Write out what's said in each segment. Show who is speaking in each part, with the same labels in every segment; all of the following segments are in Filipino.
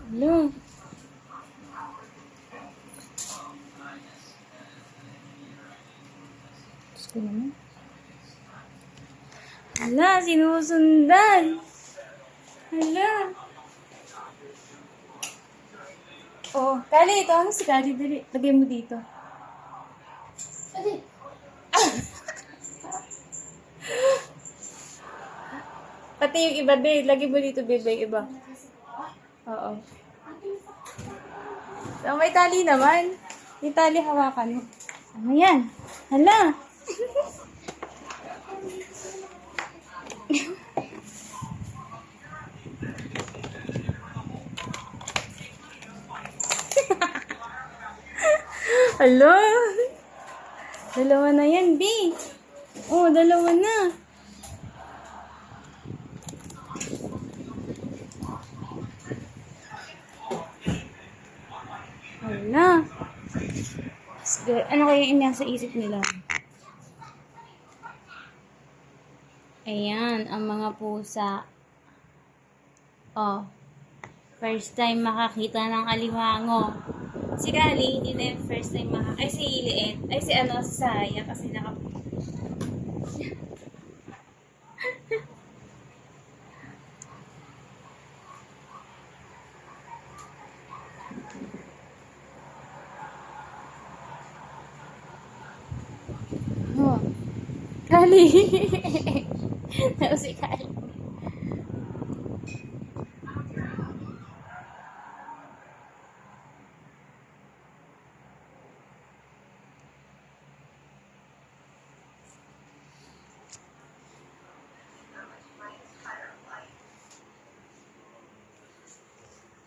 Speaker 1: Hello. Diyos ko naman. Hala, sinusundan. Hala. Oh, Kali, ito ano si Kali? Dali, lagay mo dito. Pati yung iba, babe. Lagay mo dito, babe, yung iba. Oo. So, may tali naman. May tali hawakan mo. Ano yan? Hala. Hala. Dalawa na yan, B. Oh, dalawa na. Hala. Ano kaya yung nasa isip nila? Ayan, ang mga pusa. Oh, first time makakita ng alimango. Si Kali, hindi na yung first time makakita. Ay, si Liet. Ay, si Saya kasi naka... Oh, Kali. Tapos si Kali.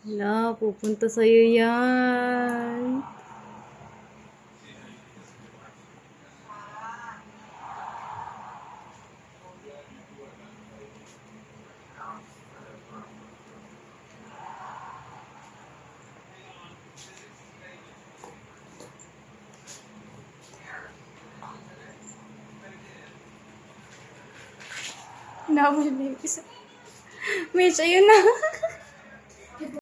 Speaker 1: Hala, pupunta sa'yo yan. Nawal na yung isa. Mitch, ayun na.